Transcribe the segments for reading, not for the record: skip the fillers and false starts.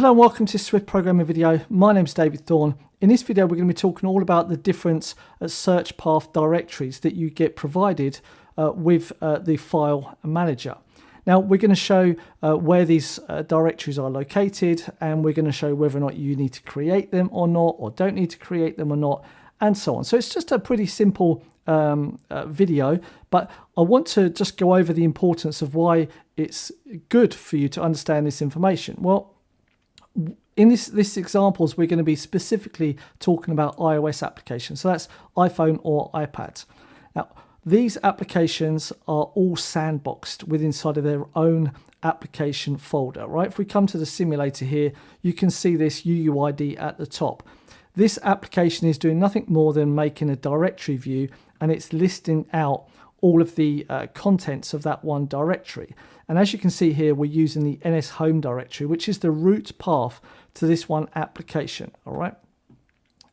Hello and welcome to this Swift programming video. My name is David Thorne. In this video we're going to be talking all about the different search path directories that you get provided with the file manager. Now we're going to show where these directories are located, and we're going to show whether or not you need to create them or not, or don't need to create them or not, and so on. So it's just a pretty simple video, but I want to just go over the importance of why it's good for you to understand this information. Well, in this examples, we're going to be specifically talking about iOS applications. So that's iPhone or iPad. Now, these applications are all sandboxed within inside of their own application folder, right? If we come to the simulator here, you can see this UUID at the top. This application is doing nothing more than making a directory view, and it's listing out all of the contents of that one directory. And as you can see here, we're using the NS home directory, which is the root path to this one application, all right?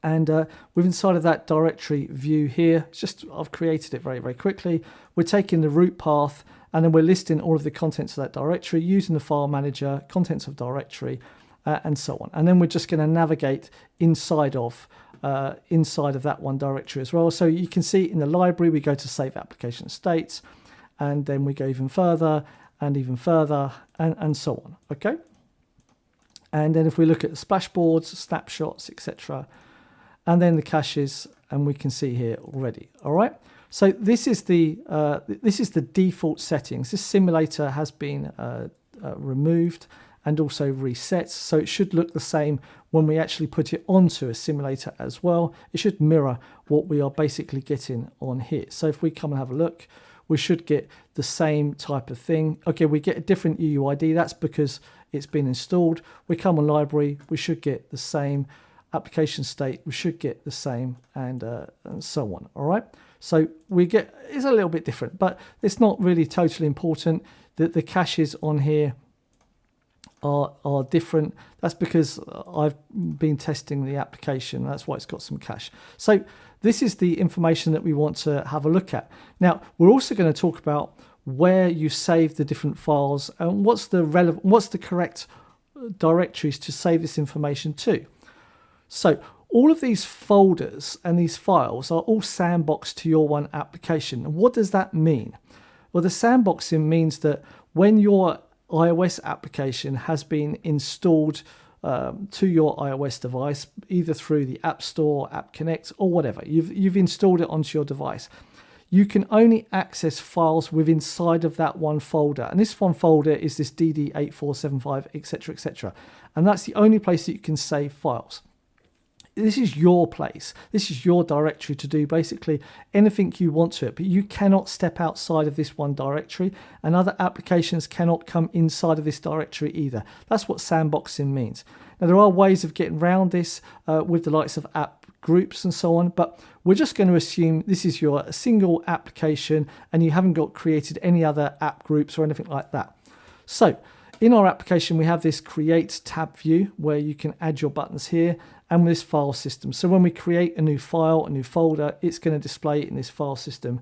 And with inside of that directory view here, it's just I've created it very, very quickly. We're taking the root path, and then we're listing all of the contents of that directory using the file manager, contents of directory, and so on. And then we're just going to navigate inside of that one directory as well. So you can see in the library, we go to save application states, and then we go even further and even further, and so on, okay? And then if we look at the splashboards, snapshots, etc., and then the caches, and we can see here already, all right? So this is the default settings. This simulator has been removed and also reset, so it should look the same when we actually put it onto a simulator as well. It should mirror what we are basically getting on here. So if we come and have a look, we should get the same type of thing. Okay, we get a different UUID. That's because it's been installed. We come on library, we should get the same. Application state, we should get the same, and so on, all right? So we get, it's a little bit different, but it's not really totally important that the caches on here are different. That's because I've been testing the application. That's why it's got some cache. So this is the information that we want to have a look at. Now, we're also going to talk about where you save the different files and what's the correct directories to save this information to. So all of these folders and these files are all sandboxed to your one application. And what does that mean? Well, the sandboxing means that when your iOS application has been installed to your iOS device, either through the App Store, App Connect, or whatever, you've installed it onto your device, you can only access files within inside of that one folder. And this one folder is this DD8475, etc., etc. And that's the only place that you can save files. This is your place. This is your directory to do basically anything you want to it, but you cannot step outside of this one directory, and other applications cannot come inside of this directory either. That's what sandboxing means. Now, there are ways of getting around this with the likes of app groups and so on, but we're just going to assume this is your single application and you haven't got created any other app groups or anything like that. So in our application, we have this create tab view where you can add your buttons here, and this file system. So when we create a new file, a new folder, it's going to display it in this file system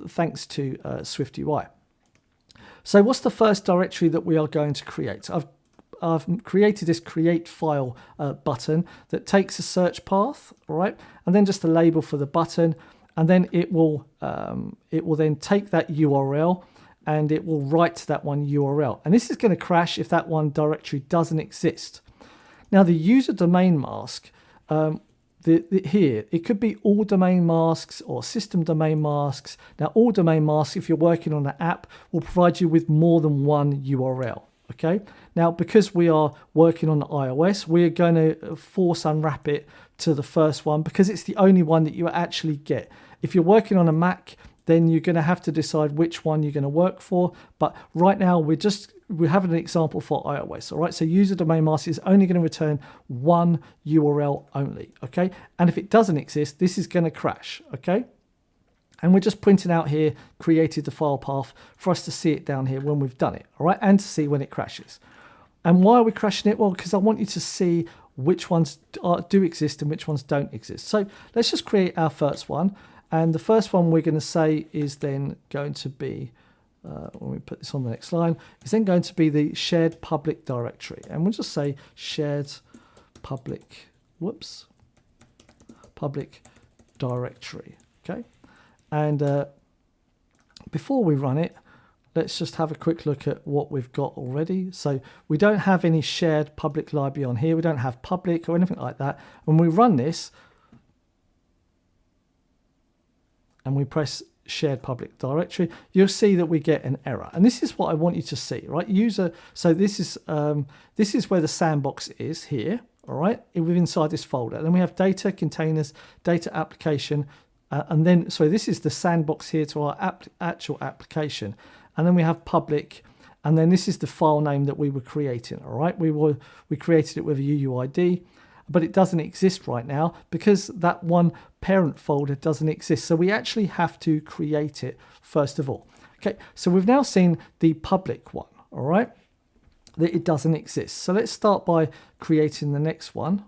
thanks to SwiftUI. So what's the first directory that we are going to create? I've created this create file button that takes a search path, all right, and then just a label for the button, and then it will then take that URL and it will write to that one URL. And this is going to crash if that one directory doesn't exist. Now, the user domain mask, here, it could be all domain masks or system domain masks. Now, all domain masks, if you're working on an app, will provide you with more than one URL, okay? Now, because we are working on iOS, we're going to force unwrap it to the first one because it's the only one that you actually get. If you're working on a Mac, then you're going to have to decide which one you're going to work for. But right now, we're having an example for iOS, all right? So user domain mask is only going to return one URL only, okay? And if it doesn't exist, this is going to crash, okay? And we're just printing out here, created the file path for us to see it down here when we've done it, all right? And to see when it crashes. And why are we crashing it? Well, because I want you to see which ones do exist and which ones don't exist. So let's just create our first one. And the first one we're going to say is then going to be when we put this on the next line, is then going to be the shared public directory. And we'll just say shared public, public directory, okay? And before we run it, let's just have a quick look at what we've got already. So we don't have any shared public library on here. We don't have public or anything like that. When we run this and we press shared public directory, you'll see that we get an error. And this is what I want you to see, right? User, so this is where the sandbox is here, all right, inside this folder. And then we have data, containers, data application, and then, so this is the sandbox here to our actual application. And then we have public, and then this is the file name that we were creating, all right? We created it with a UUID, but it doesn't exist right now because that one parent folder doesn't exist. So we actually have to create it first of all. Okay, so we've now seen the public one, all right, that it doesn't exist. So let's start by creating the next one.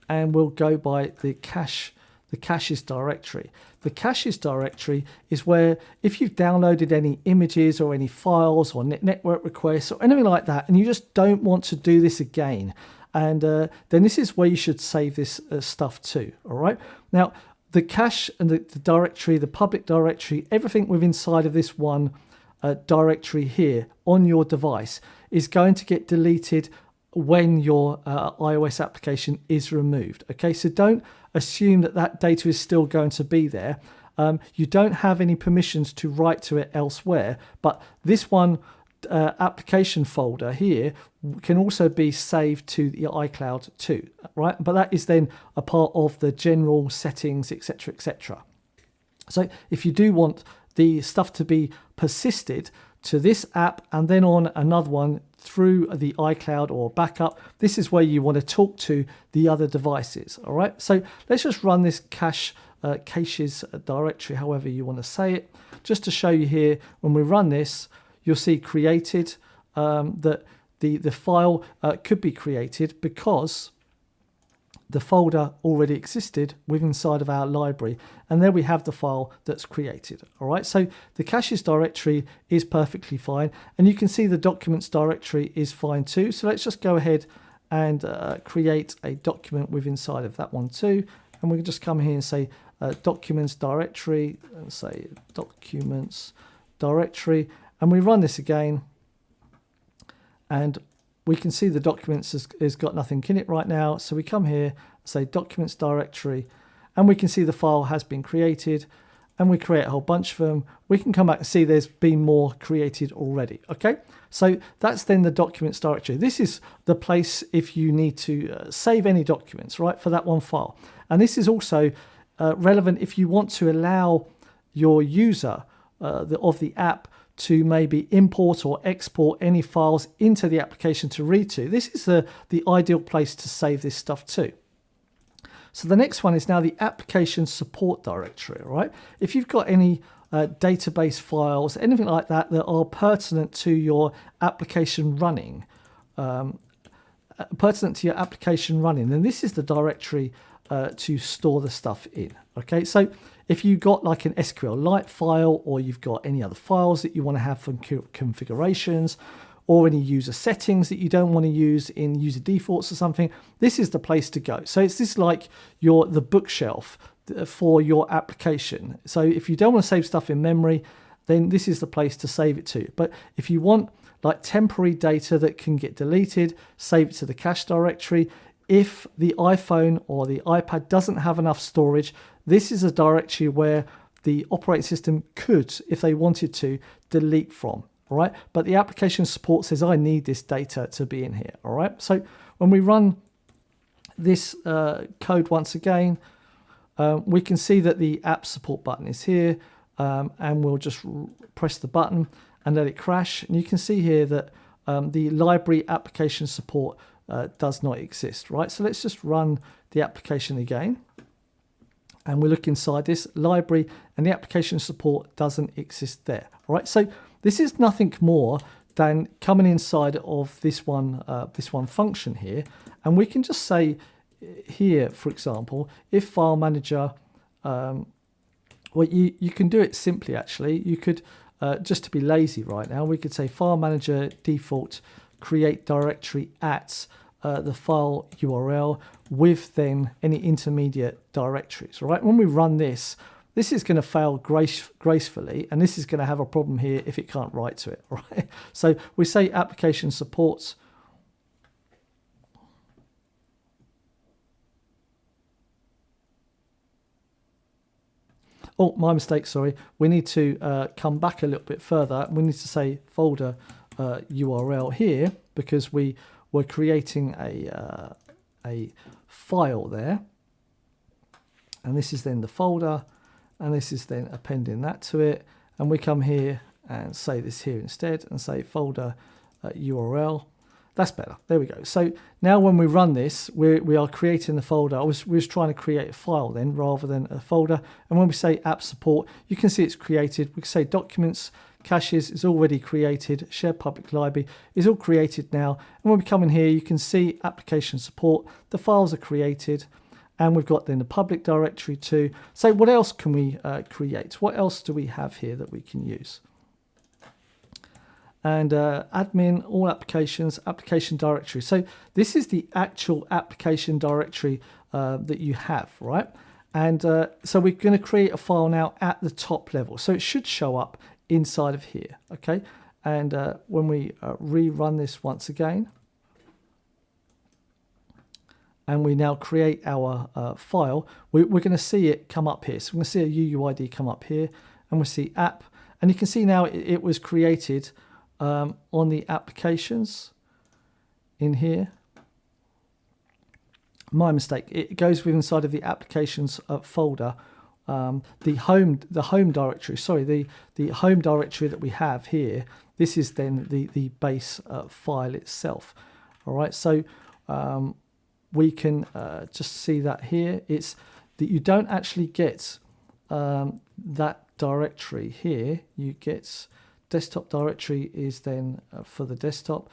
And we'll go by the caches directory. The caches directory is where if you've downloaded any images or any files or network requests or anything like that, and you just don't want to do this again, and then this is where you should save this stuff to, all right? Now, the cache and the directory, the public directory, everything within inside of this one directory here on your device is going to get deleted when your iOS application is removed. Okay, so don't assume that that data is still going to be there. You don't have any permissions to write to it elsewhere, but this one application folder here can also be saved to the iCloud too, right? But that is then a part of the general settings, etc., etc. So if you do want the stuff to be persisted to this app and then on another one through the iCloud or backup, this is where you want to talk to the other devices, all right? So let's just run this caches directory, however you want to say it, just to show you here. When we run this, you'll see created, that the file could be created because the folder already existed within inside of our library, and there we have the file that's created. All right, so the caches directory is perfectly fine, and you can see the documents directory is fine too. So let's just go ahead and create a document within inside of that one too, and we can just come here and say documents directory and say documents directory, and we run this again, and we can see the documents has got nothing in it right now. So we come here, say documents directory, and we can see the file has been created, and we create a whole bunch of them. We can come back and see there's been more created already. Okay, so that's then the documents directory. This is the place if you need to save any documents, right, for that one file. And this is also relevant if you want to allow your user of the app to maybe import or export any files into the application to read to. This is the ideal place to save this stuff to. So the next one is now the application support directory, right? If you've got any database files, anything like that that are pertinent to your application running, then this is the directory to store the stuff in. Okay, so if you've got like an SQLite file, or you've got any other files that you want to have from configurations, or any user settings that you don't want to use in user defaults or something, this is the place to go. So it's this like the bookshelf for your application. So if you don't want to save stuff in memory, then this is the place to save it to. But if you want like temporary data that can get deleted, save it to the cache directory. If the iPhone or the iPad doesn't have enough storage, this is a directory where the operating system could, if they wanted to, delete from, all right? But the application support says, I need this data to be in here, all right? So when we run this code once again, we can see that the app support button is here, and we'll just press the button and let it crash. And you can see here that the library application support does not exist, right? So let's just run the application again, and we look inside this library, and the application support doesn't exist there. All right, so this is nothing more than coming inside of this one function here, and we can just say here, for example, if FileManager Well, you can do it simply, actually. You could, just to be lazy right now, we could say FileManager default create directory at the file URL with then any intermediate directories, right? When we run this, this is going to fail gracefully, and this is going to have a problem here if it can't write to it, right? So we say application supports. Oh, my mistake, sorry. We need to come back a little bit further. We need to say folder URL here, because we're creating a file there. And this is then the folder, and this is then appending that to it. And we come here and say this here instead and say folder URL. That's better. There we go. So now when we run this, we are creating the folder. We was trying to create a file then rather than a folder. And when we say app support, you can see it's created. We can say documents, caches is already created. Shared public library is all created now. And when we come in here, you can see application support. The files are created. And we've got then the public directory too. So what else can we create? What else do we have here that we can use? And admin, all applications, application directory. So this is the actual application directory that you have, right? And so we're going to create a file now at the top level. So it should show up inside of here, okay? And when we rerun this once again, and we now create our file, we're going to see it come up here. So we're going to see a UUID come up here, and we'll see app. And you can see now it was created on the applications in here. My mistake. It goes with inside of the applications folder. The home directory. Sorry, the home directory that we have here. This is then the base file itself. All right. So we can just see that here. It's that you don't actually get that directory here. You get desktop directory is then for the desktop.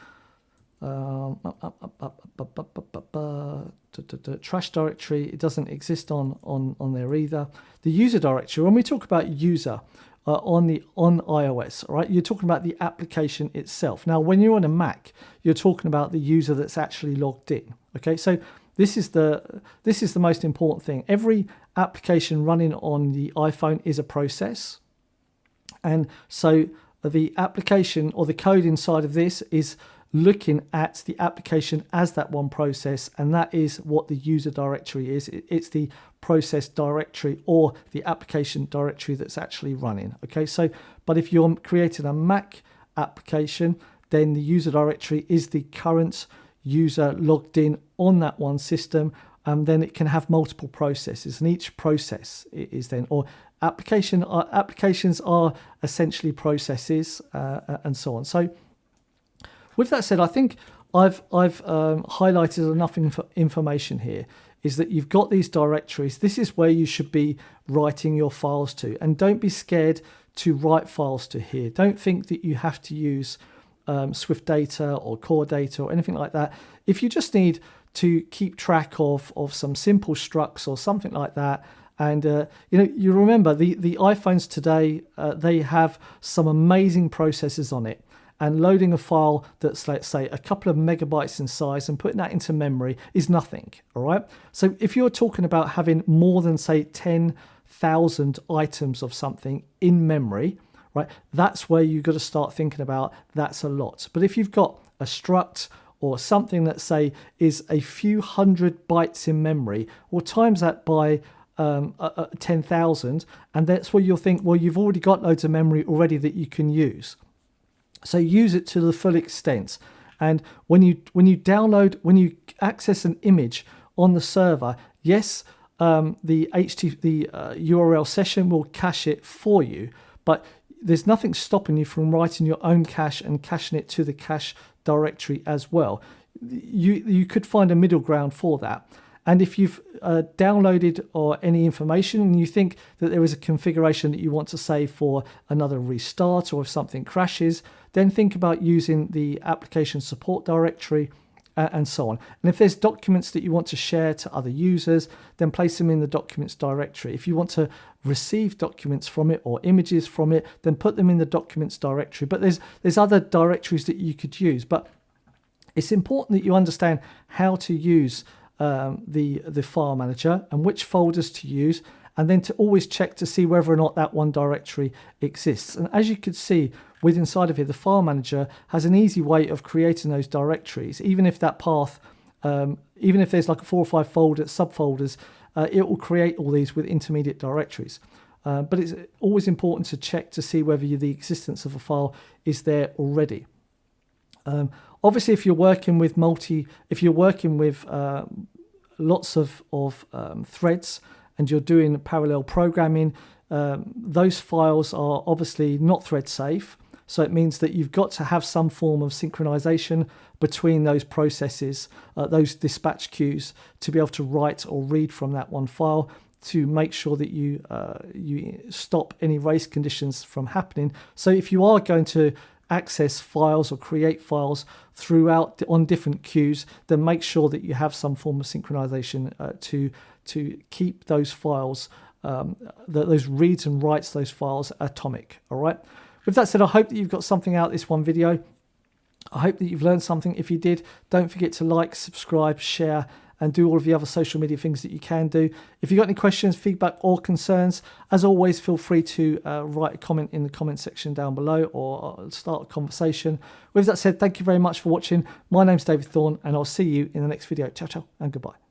Trash directory, it doesn't exist on there either. The user directory, when we talk about user on iOS, right, you're talking about the application itself. Now, when you're on a Mac, you're talking about the user that's actually logged in. Okay, so this is the most important thing. Every application running on the iPhone is a process, and so the application or the code inside of this is looking at the application as that one process, and that is what the user directory is. It's the process directory or the application directory that's actually running. Okay, so but if you're creating a Mac application, then the user directory is the current user logged in on that one system. Then it can have multiple processes, and each process is then, or applications are essentially processes, and so on. So with that said, I think I've highlighted enough information here, is that you've got these directories. This is where you should be writing your files to, and don't be scared to write files to here. Don't think that you have to use Swift data or core data or anything like that. If you just need to keep track of some simple structs or something like that, and you remember the iPhones today, they have some amazing processes on it, and loading a file that's, let's say, a couple of megabytes in size and putting that into memory is nothing. All right, so if you're talking about having more than, say, 10,000 items of something in memory, right, that's where you've got to start thinking about. That's a lot. But if you've got a struct or something that, say, is a few hundred bytes in memory, or times that by 10,000, and that's where you'll think, well, you've already got loads of memory already that you can use. So use it to the full extent. And when you access an image on the server, yes, the URL session will cache it for you, but there's nothing stopping you from writing your own cache and caching it to the cache directory as well. You could find a middle ground for that. And if you've downloaded or any information and you think that there is a configuration that you want to save for another restart, or if something crashes, then think about using the application support directory and so on. And if there's documents that you want to share to other users, then place them in the documents directory. If you want to receive documents from it or images from it, then put them in the documents directory. But there's other directories that you could use. But it's important that you understand how to use the file manager and which folders to use, and then to always check to see whether or not that one directory exists. And as you could see, with inside of here, the file manager has an easy way of creating those directories. Even if that path, even if there's like 4 or 5 subfolders, it will create all these with intermediate directories. But it's always important to check to see whether the existence of a file is there already. Obviously, if you're working with lots of threads and you're doing parallel programming, those files are obviously not thread safe. So it means that you've got to have some form of synchronization between those processes, those dispatch queues, to be able to write or read from that one file, to make sure that you stop any race conditions from happening. So if you are going to access files or create files throughout on different queues, then make sure that you have some form of synchronization to keep those files, those reads and writes those files atomic. All right. With that said, I hope that you've got something out of this one video. I hope that you've learned something. If you did, don't forget to like, subscribe, share, and do all of the other social media things that you can do. If you've got any questions, feedback, or concerns, as always, feel free to write a comment in the comment section down below, or start a conversation. With that said, thank you very much for watching. My name's David Thorne, and I'll see you in the next video. Ciao, ciao, and goodbye.